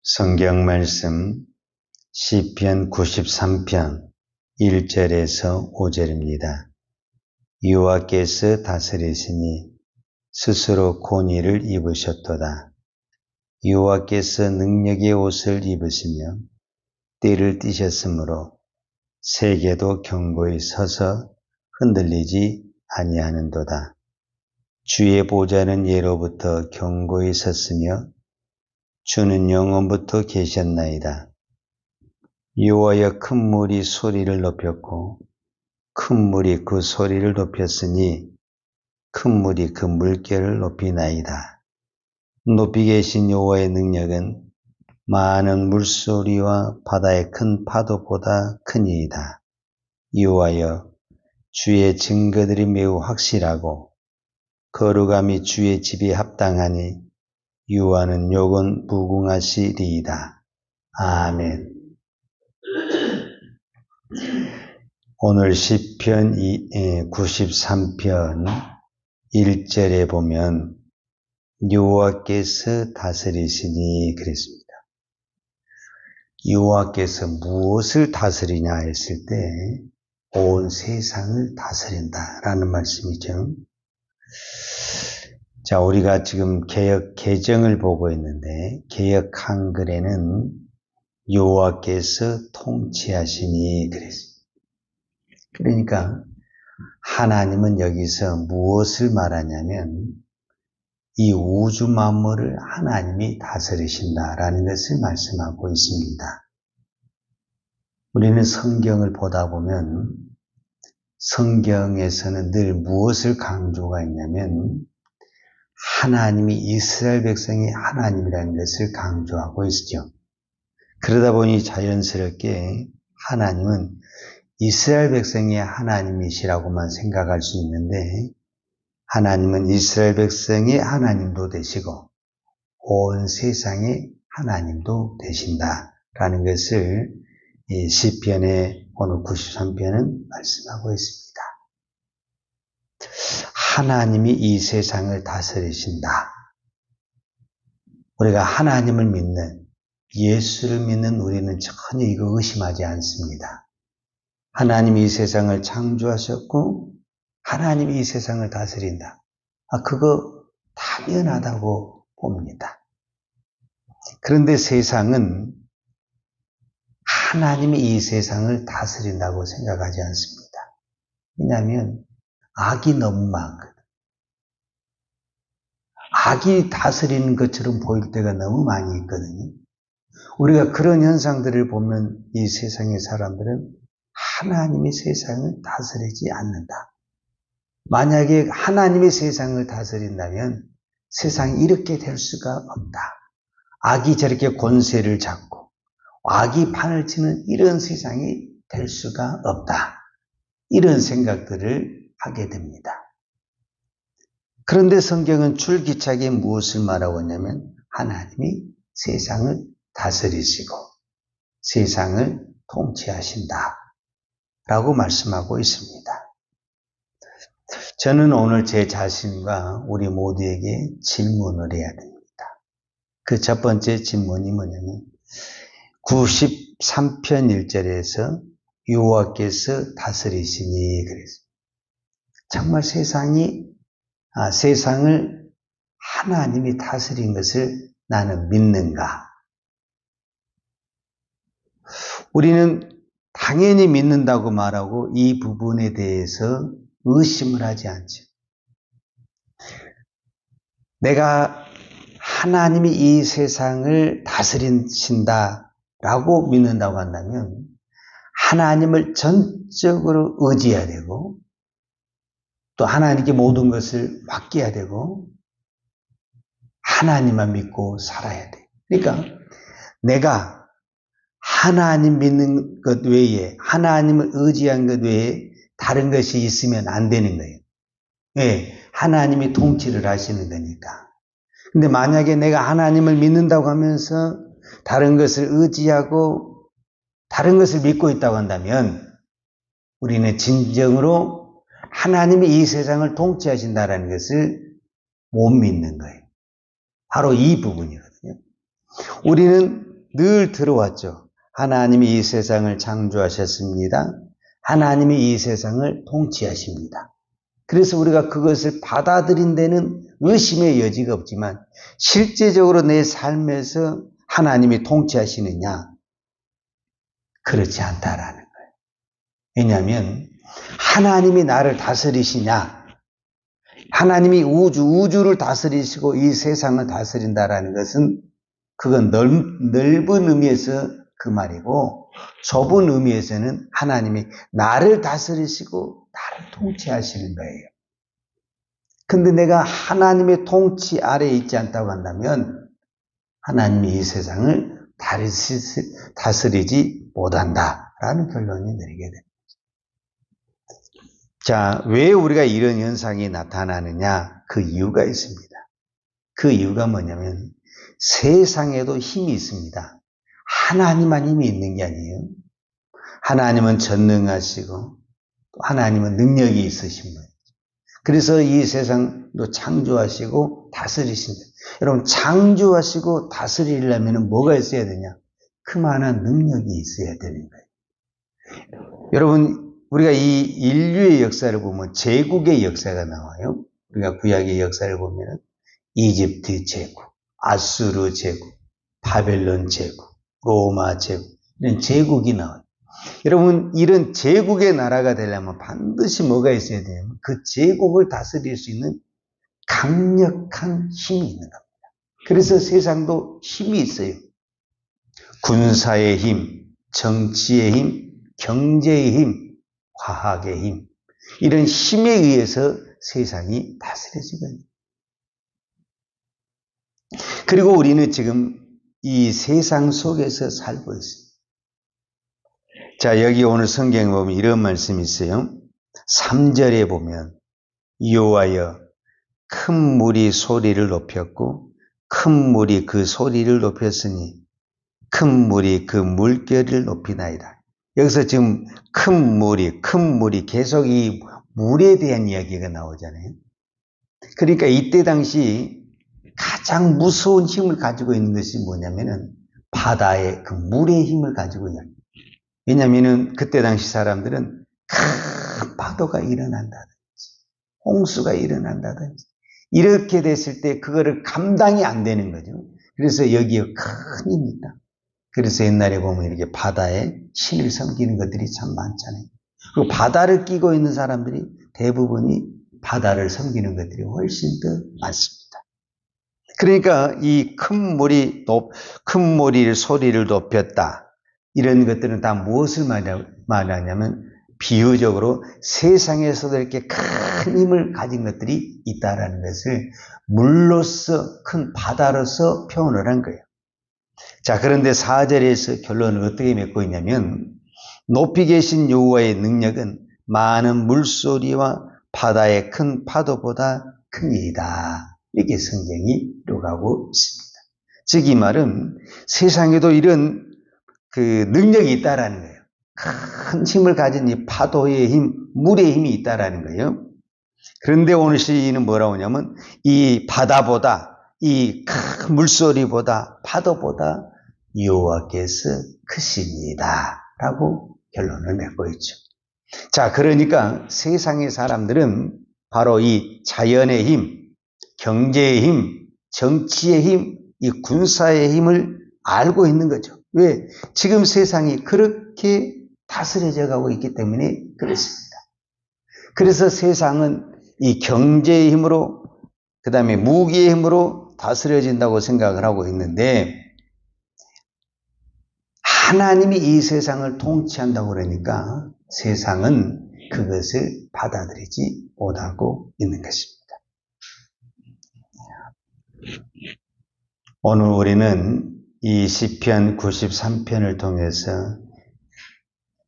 성경 말씀 시편 93편 1절에서 5절입니다. 여호와께서 다스리시니 스스로 권위를 입으셨도다. 여호와께서 능력의 옷을 입으시며 띠를 띠셨으므로 세계도 견고히 서서 흔들리지 아니하는도다. 주의 보좌는 예로부터 견고히 섰으며 주는 영원부터 계셨나이다. 여호와여, 큰 물이 소리를 높였고 큰 물이 그 소리를 높였으니 큰 물이 그 물결을 높이나이다. 높이 계신 여호와의 능력은 많은 물소리와 바다의 큰 파도보다 크니이다. 여호와여, 주의 증거들이 매우 확실하고 거룩함이 주의 집에 합당하니 여호와는 욕은 무궁하시리이다. 아멘. 오늘 시편 93편 1절에 보면 여호와께서 다스리시니 그랬습니다. 여호와께서 무엇을 다스리냐 했을 때 온 세상을 다스린다라는 말씀이죠. 자, 우리가 지금 개역 개정을 보고 있는데 개역 한글에는 여호와께서 통치하시니 그랬습니다. 그러니까 하나님은 여기서 무엇을 말하냐면 이 우주 만물을 하나님이 다스리신다라는 것을 말씀하고 있습니다. 우리는 성경을 보다 보면 성경에서는 늘 무엇을 강조가 있냐면 하나님이 이스라엘 백성이 하나님이라는 것을 강조하고 있죠. 그러다 보니 자연스럽게 하나님은 이스라엘 백성이 하나님이시라고만 생각할 수 있는데 하나님은 이스라엘 백성의 하나님도 되시고 온 세상의 하나님도 되신다라는 것을 이 시편의 오늘 93편은 말씀하고 있습니다. 하나님이 이 세상을 다스리신다. 우리가 하나님을 믿는 예수를 믿는 우리는 전혀 이거 의심하지 않습니다. 하나님이 이 세상을 창조하셨고 하나님이 이 세상을 다스린다. 그거 당연하다고 봅니다. 그런데 세상은 하나님이 이 세상을 다스린다고 생각하지 않습니다. 왜냐하면 악이 너무 많거든. 악이 다스리는 것처럼 보일 때가 너무 많이 있거든요. 우리가 그런 현상들을 보면 이 세상의 사람들은 하나님이 세상을 다스리지 않는다. 만약에 하나님이 세상을 다스린다면 세상이 이렇게 될 수가 없다. 악이 저렇게 권세를 잡고 악이 판을 치는 이런 세상이 될 수가 없다. 이런 생각들을 하게 됩니다. 그런데 성경은 줄기차게 무엇을 말하고 있냐면 하나님이 세상을 다스리시고 세상을 통치하신다 라고 말씀하고 있습니다. 저는 오늘 제 자신과 우리 모두에게 질문을 해야 됩니다. 그 첫 번째 질문이 뭐냐면 93편 1절에서 여호와께서 다스리시니 그랬습니다. 정말 세상을 하나님이 다스린 것을 나는 믿는가? 우리는 당연히 믿는다고 말하고 이 부분에 대해서 의심을 하지 않죠. 내가 하나님이 이 세상을 다스리신다라고 믿는다고 한다면 하나님을 전적으로 의지해야 되고 또 하나님께 모든 것을 맡겨야 되고 하나님만 믿고 살아야 돼. 그러니까 내가 하나님 믿는 것 외에 하나님을 의지한 것 외에 다른 것이 있으면 안 되는 거예요. 왜? 하나님이 통치를 하시는 거니까. 근데 만약에 내가 하나님을 믿는다고 하면서 다른 것을 의지하고 다른 것을 믿고 있다고 한다면 우리는 진정으로 하나님이 이 세상을 통치하신다는 것을 못 믿는 거예요. 바로 이 부분이거든요. 우리는 늘 들어왔죠. 하나님이 이 세상을 창조하셨습니다. 하나님이 이 세상을 통치하십니다. 그래서 우리가 그것을 받아들인 데는 의심의 여지가 없지만 실제적으로 내 삶에서 하나님이 통치하시느냐? 그렇지 않다라는 거예요. 왜냐하면 하나님이 나를 다스리시냐? 하나님이 우주를 다스리시고 이 세상을 다스린다라는 것은 그건 넓은 의미에서 그 말이고 좁은 의미에서는 하나님이 나를 다스리시고 나를 통치하시는 거예요. 근데 내가 하나님의 통치 아래에 있지 않다고 한다면 하나님이 이 세상을 다스리지 못한다라는 결론이 내리게 됩니다. 자, 왜 우리가 이런 현상이 나타나느냐? 그 이유가 있습니다. 그 이유가 뭐냐면 세상에도 힘이 있습니다. 하나님만 힘이 있는 게 아니에요. 하나님은 전능하시고 하나님은 능력이 있으신 분이죠. 그래서 이 세상도 창조하시고 다스리신다. 여러분, 창조하시고 다스리려면 뭐가 있어야 되냐? 그만한 능력이 있어야 되는 거예요. 여러분, 우리가 이 인류의 역사를 보면 제국의 역사가 나와요. 우리가 구약의 역사를 보면 이집트 제국, 아수르 제국, 바벨론 제국, 로마 제국, 이런 제국이 나와요. 여러분, 이런 제국의 나라가 되려면 반드시 뭐가 있어야 되냐면 그 제국을 다스릴 수 있는 강력한 힘이 있는 겁니다. 그래서 세상도 힘이 있어요. 군사의 힘, 정치의 힘, 경제의 힘, 과학의 힘, 이런 힘에 의해서 세상이 다스려지거든요. 그리고 우리는 지금 이 세상 속에서 살고 있습니다. 자, 여기 오늘 성경에 보면 이런 말씀이 있어요. 3절에 보면 여호와여 큰 물이 소리를 높였고 큰 물이 그 소리를 높였으니 큰 물이 그 물결을 높이나이다. 여기서 지금 큰 물이 계속 이 물에 대한 이야기가 나오잖아요. 그러니까 이때 당시 가장 무서운 힘을 가지고 있는 것이 뭐냐면은 바다의 그 물의 힘을 가지고 있는 거예요. 왜냐면은 그때 당시 사람들은 큰 파도가 일어난다든지 홍수가 일어난다든지 이렇게 됐을 때 그거를 감당이 안 되는 거죠. 그래서 여기에 큰 힘이 있다. 그래서 옛날에 보면 이렇게 바다에 신을 섬기는 것들이 참 많잖아요. 그리고 바다를 끼고 있는 사람들이 대부분이 바다를 섬기는 것들이 훨씬 더 많습니다. 그러니까 이 큰 물이 소리를 높였다. 이런 것들은 다 무엇을 말하냐면 비유적으로 세상에서도 이렇게 큰 힘을 가진 것들이 있다라는 것을 물로서 큰 바다로서 표현을 한 거예요. 자, 그런데 4절에서 결론을 어떻게 맺고 있냐면 높이 계신 여호와의 능력은 많은 물소리와 바다의 큰 파도보다 큰 일이다. 이렇게 성경이 기록하고 있습니다. 즉 이 말은 세상에도 이런 그 능력이 있다라는 거예요. 큰 힘을 가진 이 파도의 힘, 물의 힘이 있다라는 거예요. 그런데 오늘 시인은 뭐라고 하냐면 이 바다보다 이 큰 물소리보다 파도보다 여호와께서 크십니다. 라고 결론을 맺고 있죠. 자, 그러니까 세상의 사람들은 바로 이 자연의 힘, 경제의 힘, 정치의 힘, 이 군사의 힘을 알고 있는 거죠. 왜? 지금 세상이 그렇게 다스려져 가고 있기 때문에 그렇습니다. 그래서 세상은 이 경제의 힘으로, 그 다음에 무기의 힘으로 다스려진다고 생각을 하고 있는데, 하나님이 이 세상을 통치한다고 그러니까 세상은 그것을 받아들이지 못하고 있는 것입니다. 오늘 우리는 이 시편 93편을 통해서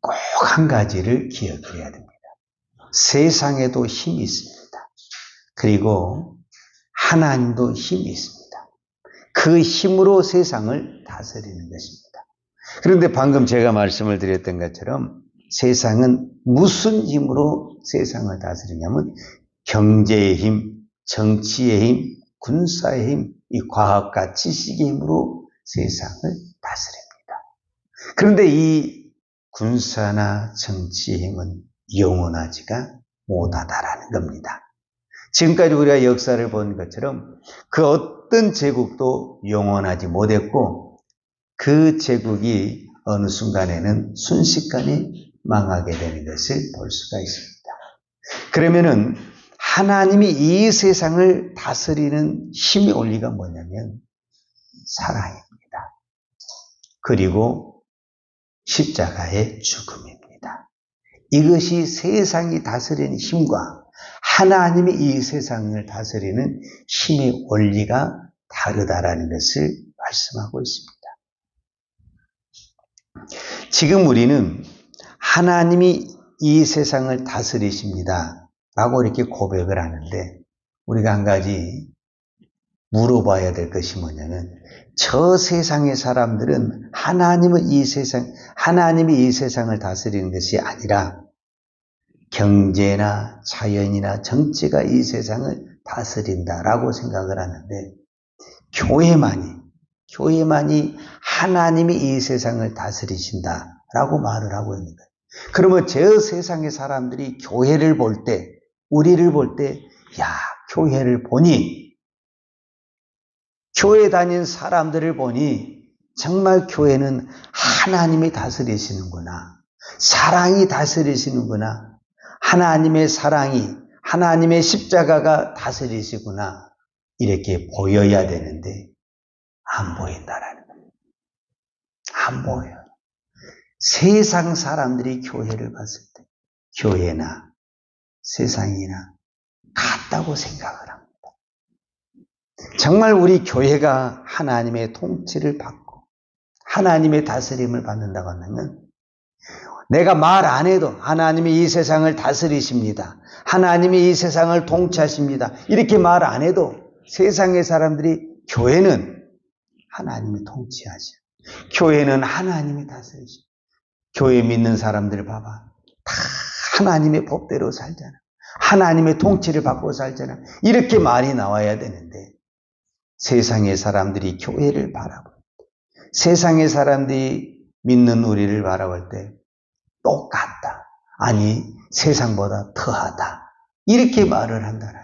꼭 한 가지를 기억해야 됩니다. 세상에도 힘이 있습니다. 그리고 하나님도 힘이 있습니다. 그 힘으로 세상을 다스리는 것입니다. 그런데 방금 제가 말씀을 드렸던 것처럼 세상은 무슨 힘으로 세상을 다스리냐면 경제의 힘, 정치의 힘, 군사의 힘, 이 과학과 지식의 힘으로 세상을 다스립니다. 그런데 이 군사나 정치의 힘은 영원하지가 못하다라는 겁니다. 지금까지 우리가 역사를 본 것처럼 그 어떤 제국도 영원하지 못했고 그 제국이 어느 순간에는 순식간에 망하게 되는 것을 볼 수가 있습니다. 그러면은 하나님이 이 세상을 다스리는 힘이 원리가 뭐냐면 사랑입니다. 그리고 십자가의 죽음입니다. 이것이 세상이 다스리는 힘과 하나님이 이 세상을 다스리는 힘의 원리가 다르다라는 것을 말씀하고 있습니다. 지금 우리는 하나님이 이 세상을 다스리십니다 라고 이렇게 고백을 하는데 우리가 한 가지 물어봐야 될 것이 뭐냐면 저 세상의 사람들은 하나님이 이 세상을 다스리는 것이 아니라 경제나 자연이나 정치가 이 세상을 다스린다라고 생각을 하는데 교회만이 하나님이 이 세상을 다스리신다라고 말을 하고 있는 거예요. 그러면 저 세상의 사람들이 교회를 볼 때, 우리를 볼 때, 교회를 보니, 교회 다닌 사람들을 보니 정말 교회는 하나님이 다스리시는구나. 사랑이 다스리시는구나. 하나님의 사랑이, 하나님의 십자가가 다스리시구나. 이렇게 보여야 되는데 안 보인다라는 겁니다. 안 보여요. 세상 사람들이 교회를 봤을 때 교회나 세상이나 같다고 생각을 합니다. 정말 우리 교회가 하나님의 통치를 받고 하나님의 다스림을 받는다고 하면 내가 말 안 해도 하나님이 이 세상을 다스리십니다. 하나님이 이 세상을 통치하십니다. 이렇게 말 안 해도 세상의 사람들이 교회는 하나님이 통치하죠. 교회는 하나님이 다스리십니다. 교회 믿는 사람들 봐봐. 다 하나님의 법대로 살잖아. 하나님의 통치를 받고 살잖아. 이렇게 말이 나와야 되는데 세상의 사람들이 교회를 바라볼 때, 세상의 사람들이 믿는 우리를 바라볼 때 똑같다. 아니 세상보다 더하다. 이렇게 말을 한다는.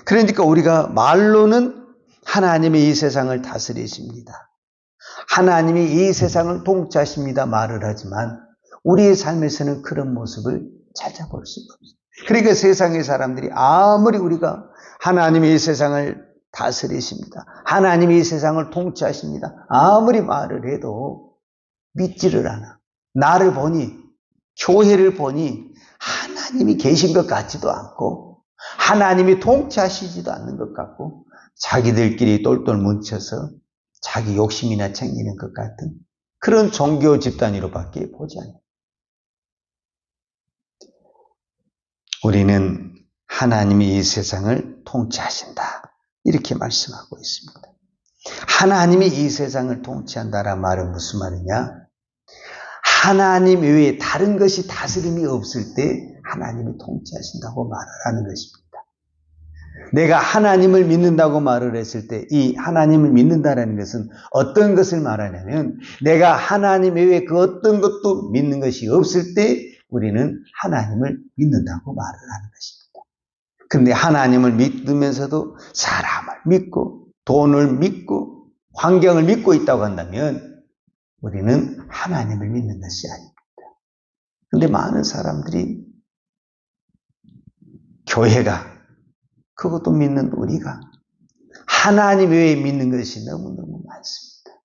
그러니까 우리가 말로는 하나님이 이 세상을 다스리십니다. 하나님이 이 세상을 통치하십니다. 말을 하지만 우리의 삶에서는 그런 모습을 찾아볼 수가 없어요. 그러니까 세상의 사람들이 아무리 우리가 하나님이 이 세상을 다스리십니다. 하나님이 이 세상을 통치하십니다. 아무리 말을 해도 믿지를 않아. 나를 보니 교회를 보니 하나님이 계신 것 같지도 않고 하나님이 통치하시지도 않는 것 같고 자기들끼리 똘똘 뭉쳐서 자기 욕심이나 챙기는 것 같은 그런 종교 집단으로밖에 보지 않아요. 우리는 하나님이 이 세상을 통치하신다. 이렇게 말씀하고 있습니다. 하나님이 이 세상을 통치한다란 말은 무슨 말이냐? 하나님 외에 다른 것이 다스림이 없을 때 하나님이 통치하신다고 말을 하는 것입니다. 내가 하나님을 믿는다고 말을 했을 때 이 하나님을 믿는다는 것은 어떤 것을 말하냐면 내가 하나님 외에 그 어떤 것도 믿는 것이 없을 때 우리는 하나님을 믿는다고 말을 하는 것입니다. 그런데 하나님을 믿으면서도 사람을 믿고 돈을 믿고 환경을 믿고 있다고 한다면 우리는 하나님을 믿는 것이 아닙니다. 그런데 많은 사람들이 교회가 그것도 믿는 우리가 하나님 외에 믿는 것이 너무너무 많습니다.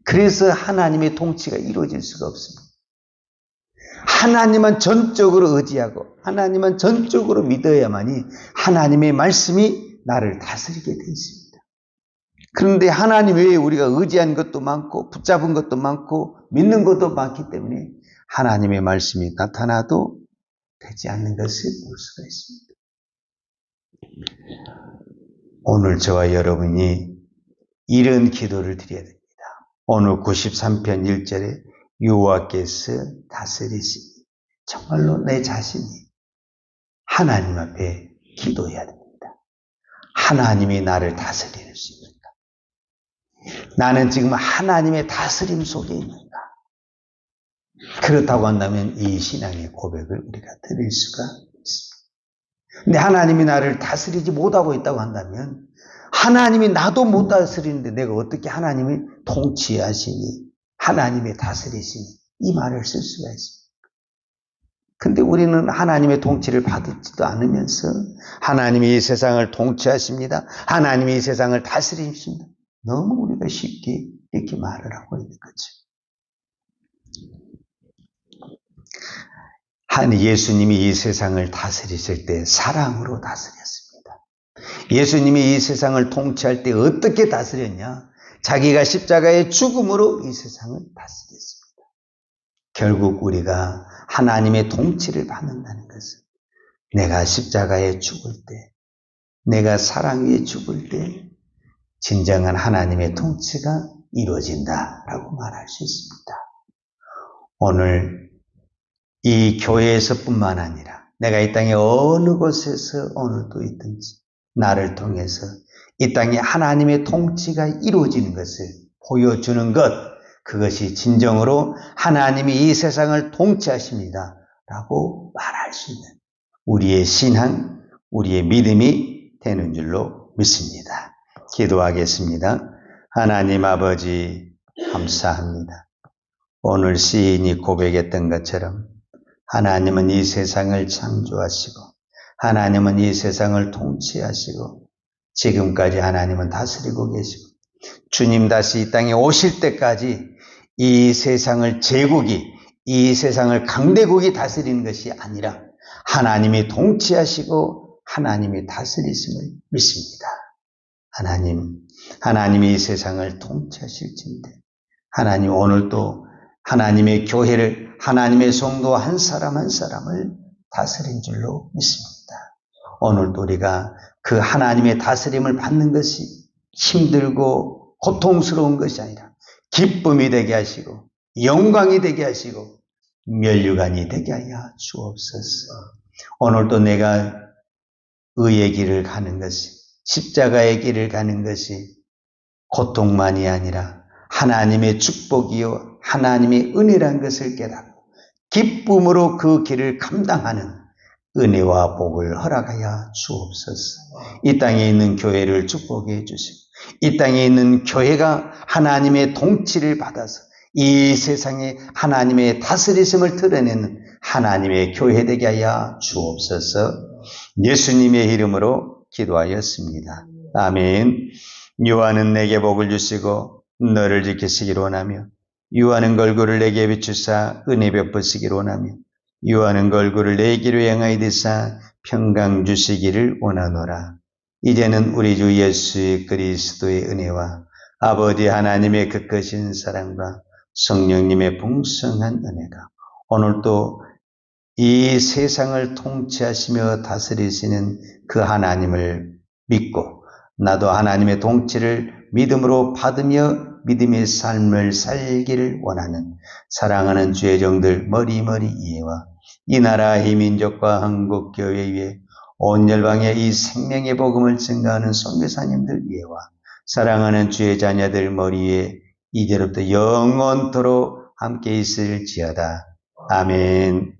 그래서 하나님의 통치가 이루어질 수가 없습니다. 하나님만 전적으로 의지하고 하나님만 전적으로 믿어야만이 하나님의 말씀이 나를 다스리게 되어 있습니다. 그런데 하나님 외에 우리가 의지한 것도 많고 붙잡은 것도 많고 믿는 것도 많기 때문에 하나님의 말씀이 나타나도 되지 않는 것을 볼 수가 있습니다. 오늘 저와 여러분이 이런 기도를 드려야 됩니다. 오늘 93편 1절에 여호와께서 다스리시니 정말로 내 자신이 하나님 앞에 기도해야 됩니다. 하나님이 나를 다스릴 수 있는가? 나는 지금 하나님의 다스림 속에 있는가? 그렇다고 한다면 이 신앙의 고백을 우리가 드릴 수가 있습니다. 근데 하나님이 나를 다스리지 못하고 있다고 한다면 하나님이 나도 못 다스리는데 내가 어떻게 하나님이 통치하시니 하나님의 다스리시니 이 말을 쓸 수가 있습니다. 근데 우리는 하나님의 통치를 받지도 않으면서 하나님이 이 세상을 통치하십니다. 하나님이 이 세상을 다스리십니다. 너무 우리가 쉽게 이렇게 말을 하고 있는 거죠. 예수님이 이 세상을 다스리실 때 사랑으로 다스렸습니다. 예수님이 이 세상을 통치할 때 어떻게 다스렸냐? 자기가 십자가의 죽음으로 이 세상을 다스렸습니다. 결국 우리가 하나님의 통치를 받는다는 것은 내가 십자가에 죽을 때, 내가 사랑 위에 죽을 때 진정한 하나님의 통치가 이루어진다라고 말할 수 있습니다. 오늘 이 교회에서뿐만 아니라 내가 이 땅에 어느 곳에서 오늘도 있든지 나를 통해서 이 땅에 하나님의 통치가 이루어지는 것을 보여주는 것, 그것이 진정으로 하나님이 이 세상을 통치하십니다 라고 말할 수 있는 우리의 신앙, 우리의 믿음이 되는 줄로 믿습니다. 기도하겠습니다. 하나님 아버지 감사합니다. 오늘 시인이 고백했던 것처럼 하나님은 이 세상을 창조하시고 하나님은 이 세상을 통치하시고 지금까지 하나님은 다스리고 계시고 주님 다시 이 땅에 오실 때까지 이 세상을 제국이, 이 세상을 강대국이 다스리는 것이 아니라 하나님이 통치하시고 하나님이 다스리심을 믿습니다. 하나님이 이 세상을 통치하실진데 하나님 오늘도 하나님의 교회를, 하나님의 성도 한 사람 한 사람을 다스린 줄로 믿습니다. 오늘도 우리가 그 하나님의 다스림을 받는 것이 힘들고 고통스러운 것이 아니라 기쁨이 되게 하시고 영광이 되게 하시고 면류관이 되게 하여 주옵소서. 오늘도 내가 의의 길을 가는 것이, 십자가의 길을 가는 것이 고통만이 아니라 하나님의 축복이요 하나님의 은혜란 것을 깨닫고 기쁨으로 그 길을 감당하는 은혜와 복을 허락하여 주옵소서. 이 땅에 있는 교회를 축복해 주시고 이 땅에 있는 교회가 하나님의 통치를 받아서 이 세상에 하나님의 다스리심을 드러내는 하나님의 교회 되게 하여 주옵소서. 예수님의 이름으로 기도하였습니다. 아멘. 유하는 내게 복을 주시고 너를 지키시기를 원하며 유하는 걸그를 내게 비추사 은혜 베푸시기를 원하며 유하는 걸그를 내 길로 향하여 드사 평강 주시기를 원하노라. 이제는 우리 주 예수 그리스도의 은혜와 아버지 하나님의 그 크신 사랑과 성령님의 풍성한 은혜가 오늘도 이 세상을 통치하시며 다스리시는 그 하나님을 믿고 나도 하나님의 통치를 믿음으로 받으며 믿음의 삶을 살기를 원하는 사랑하는 주의 종들 머리머리 이해와 이 나라 이 민족과 한국교회 위에 온 열방에 이 생명의 복음을 증가하는 선교사님들 위에와 사랑하는 주의 자녀들 머리에 이제로부터 영원토록 함께 있을지어다. 아멘.